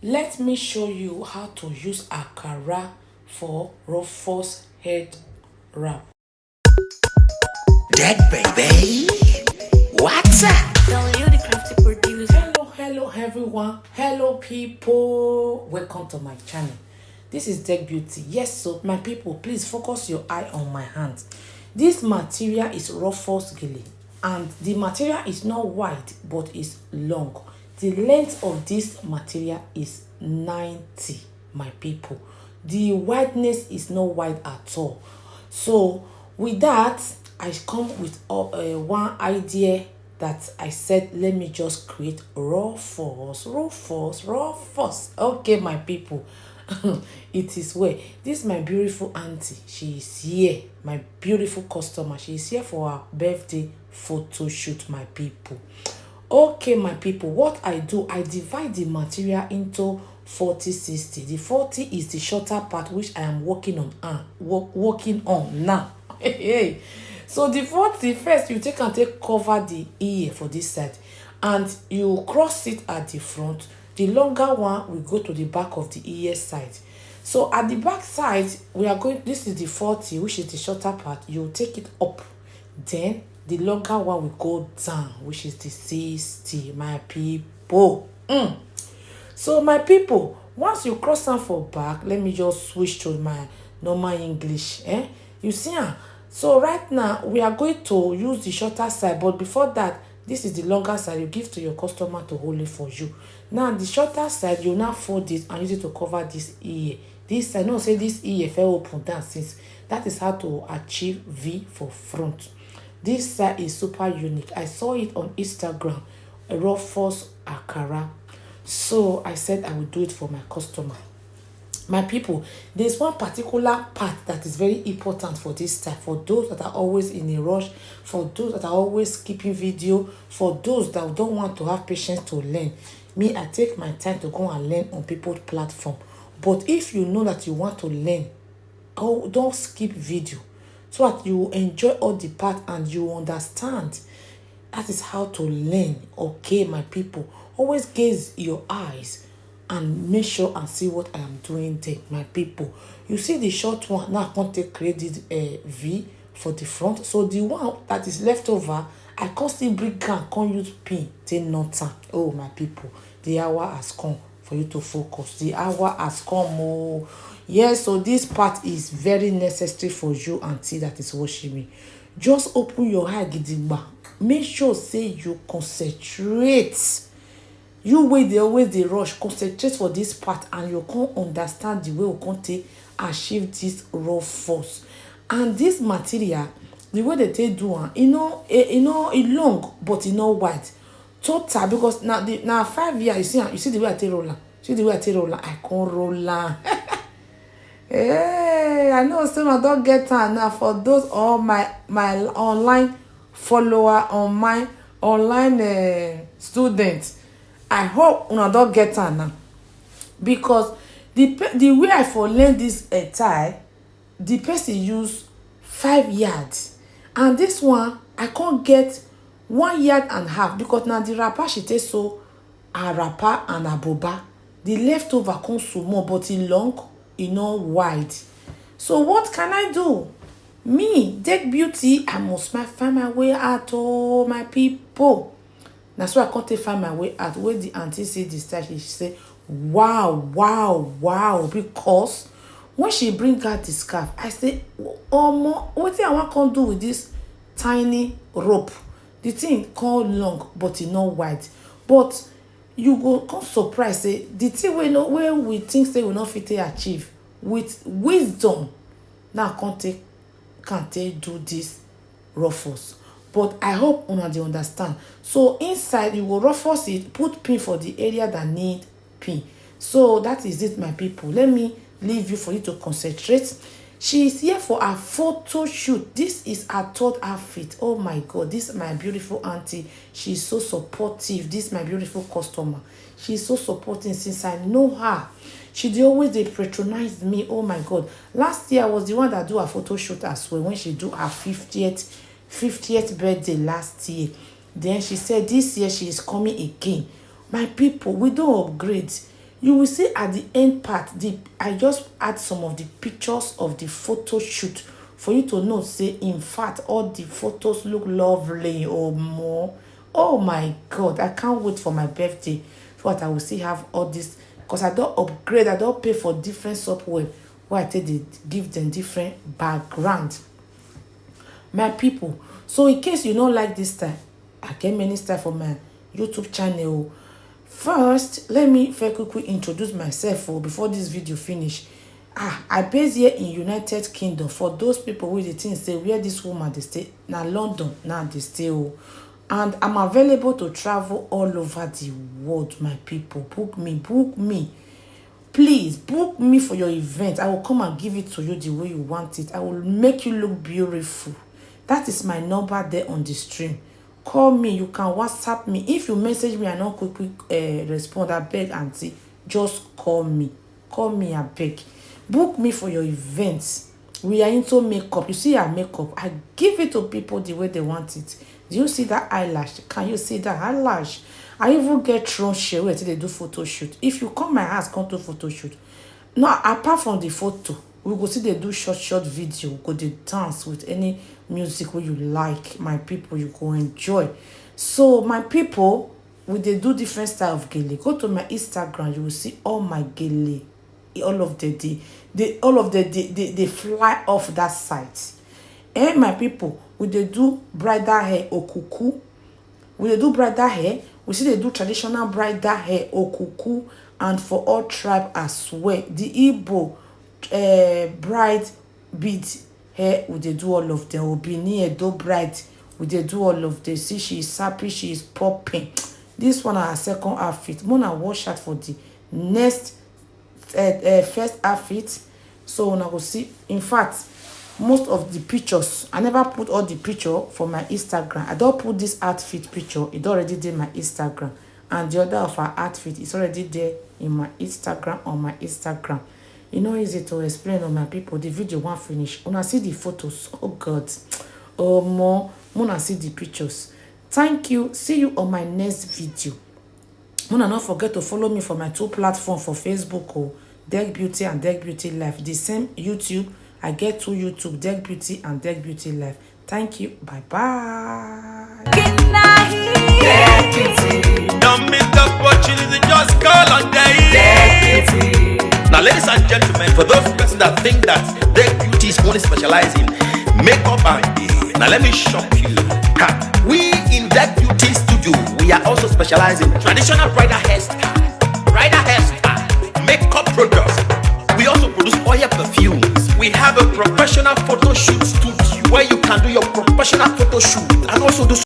Let me show you how to use Ankara for Ruffles head wrap. Dead baby, what's up? W the crafty producer. Hello everyone. Hello people. Welcome to my channel. This is Deck Beauty. Yes, so my people, please focus your eye on my hands. This material is Ruffles gilly, and the material is not wide but is long. The length of this material is 90, my people. The wideness is not wide at all. So with that, I come with one idea that I said, let me just create Ruffles. Okay, my people. It is where this my beautiful auntie, she is here, my beautiful customer, she is here for our birthday photo shoot, my people. Okay, my people, what I do, I divide the material into 40-60. The 40 is the shorter part which I am working on now. So the 40, first you take cover the ear for this side, and you cross it at the front. The longer one will go to the back of the ear side. So at the back side, we are going, this is the 40, which is the shorter part. You take it up, then the longer one will go down, which is the 60, my people. So my people, once you cross them for back, let me just switch to my normal English. You see, so right now we are going to use the shorter side, but before that, this is the longer side. You give to your customer to hold it for you. Now the shorter side, you now fold it and use it to cover this ear. This I know say this ear fell open down, since that is how to achieve V for front. This side is super unique. I saw it on Instagram, Ruffles Ankara. So I said I will do it for my customer. My people, there's one particular part that is very important for this type, for those that are always in a rush, for those that are always skipping video, for those that don't want to have patience to learn. Me, I take my time to go and learn on people's platform. But if you know that you want to learn, don't skip video, so that you enjoy all the part and you understand. That is how to learn. Okay, my people, always gaze your eyes and make sure and see what I am doing there, my people. You see the short one, now I can't take credit V for the front. So the one that is left over, I can't still bring can, can't use pin, take nothing. Oh, my people, the hour has come for you to focus. The hour has come. Oh, yes, so this part is very necessary for you, auntie, that is watching me. Just open your eye, gidigba. Make sure say you concentrate. You wey dey always dey rush, concentrate for this part, and you can't understand the way we can take achieve this Ruffles. And this material, the way they take do it long, but wide. Total, because now 5 years, you see the way I take roll. See the way I take roll. I can't roll. Hey, I know some I don't get time now for those all my online follower, on my online students. I hope una don't get time now, because the way I for learn this tie, the person use 5 yards, and this one I can't get 1.5 yards, because now the wrapper she take so a wrapper and a boba. The leftover comes so more, but it long, wide. So what can I do? Me, Deck Beauty, I must find my way out, oh my people. That's why I can't find my way out. When the auntie see this style, she say, wow, because when she bring out the scarf, I say, oh, what I want to do with this tiny rope? The thing called long, but not wide. But you go come surprise, say the thing where we think say we not fit achieve with wisdom. Now can't do this Ruffles. But I hope una dey understand. So inside you will Ruffles it, put pin for the area that need pin. So that is it, my people. Let me leave you for you to concentrate. She is here for a photo shoot. This is her third outfit. Oh my God, this is my beautiful auntie. She's so supportive. This is my beautiful customer. She's so supporting since I know her. She always patronize me. Oh my God. Last year I was the one that do a photo shoot as well, when she do her 50th birthday last year. Then she said this year she is coming again. My people, we don't upgrade. You will see at the end part, I just add some of the pictures of the photo shoot for you to know, say, in fact, all the photos look lovely or more. Oh my God, I can't wait for my birthday. For what I will still have all this, because I don't upgrade, I don't pay for different software where I take they give them different background. My people, so in case you don't like this style, I get many style for my YouTube channel. First, let me very quickly introduce myself before this video finish. I base here in United Kingdom. For those people who they think say where this woman they stay, now London, now they stay. And I'm available to travel all over the world, my people. Book me. Please book me for your event. I will come and give it to you the way you want it. I will make you look beautiful. That is my number there on the stream. Call me. You can WhatsApp me. If you message me and not quickly respond, I beg, auntie, just call me. Call me, I beg. Book me for your events. We are into makeup. You see our makeup. I give it to people the way they want it. Do you see that eyelash? Can you see that eyelash? I even get thrown share where they do photo shoot. If you come my house, come to photo shoot. Now, apart from the photo, we go see they do short video. Go they dance with any music where you like. My people, you go enjoy. So my people, we they do different style of gele. Go to my Instagram, you will see all my gele. All of they fly off that site. And my people, we they do bridal hair okuku. We they do bridal hair. We see they do traditional bridal hair okuku, and for all tribe as well. The Igbo bride bead hair, we they do all of them. Obini Edo bride, we they do all of them. See, she is happy, she is popping. This one our second outfit. Mona wash out for the next first outfit. So now go see. In fact, most of the pictures, I never put all the picture for my Instagram. I don't put this outfit picture. It already there my Instagram, and the other of our outfit is already there in my Instagram, on my Instagram. You know, easy to explain on my people. The video won't finish. When I see the photos, oh God, oh more. When I see the pictures, thank you. See you on my next video. Mona, not forget to follow me for my two platforms for Facebook, Deck Beauty and Deck Beauty Life. The same YouTube. I get to YouTube, Deck Beauty and Deck Beauty Life. Thank you. Bye bye. Deck Beauty. Don't miss the opportunity, just call on Deck Beauty. Now, ladies and gentlemen, for those persons that think that Deck Beauty is only specializing in makeup and hair, now let me shock you. We in Deck Beauty Studio, we are also specializing in traditional bridal hairstyle, makeup products. We also produce oil perfumes. We have a professional photo shoot studio where you can do your professional photo shoot and also do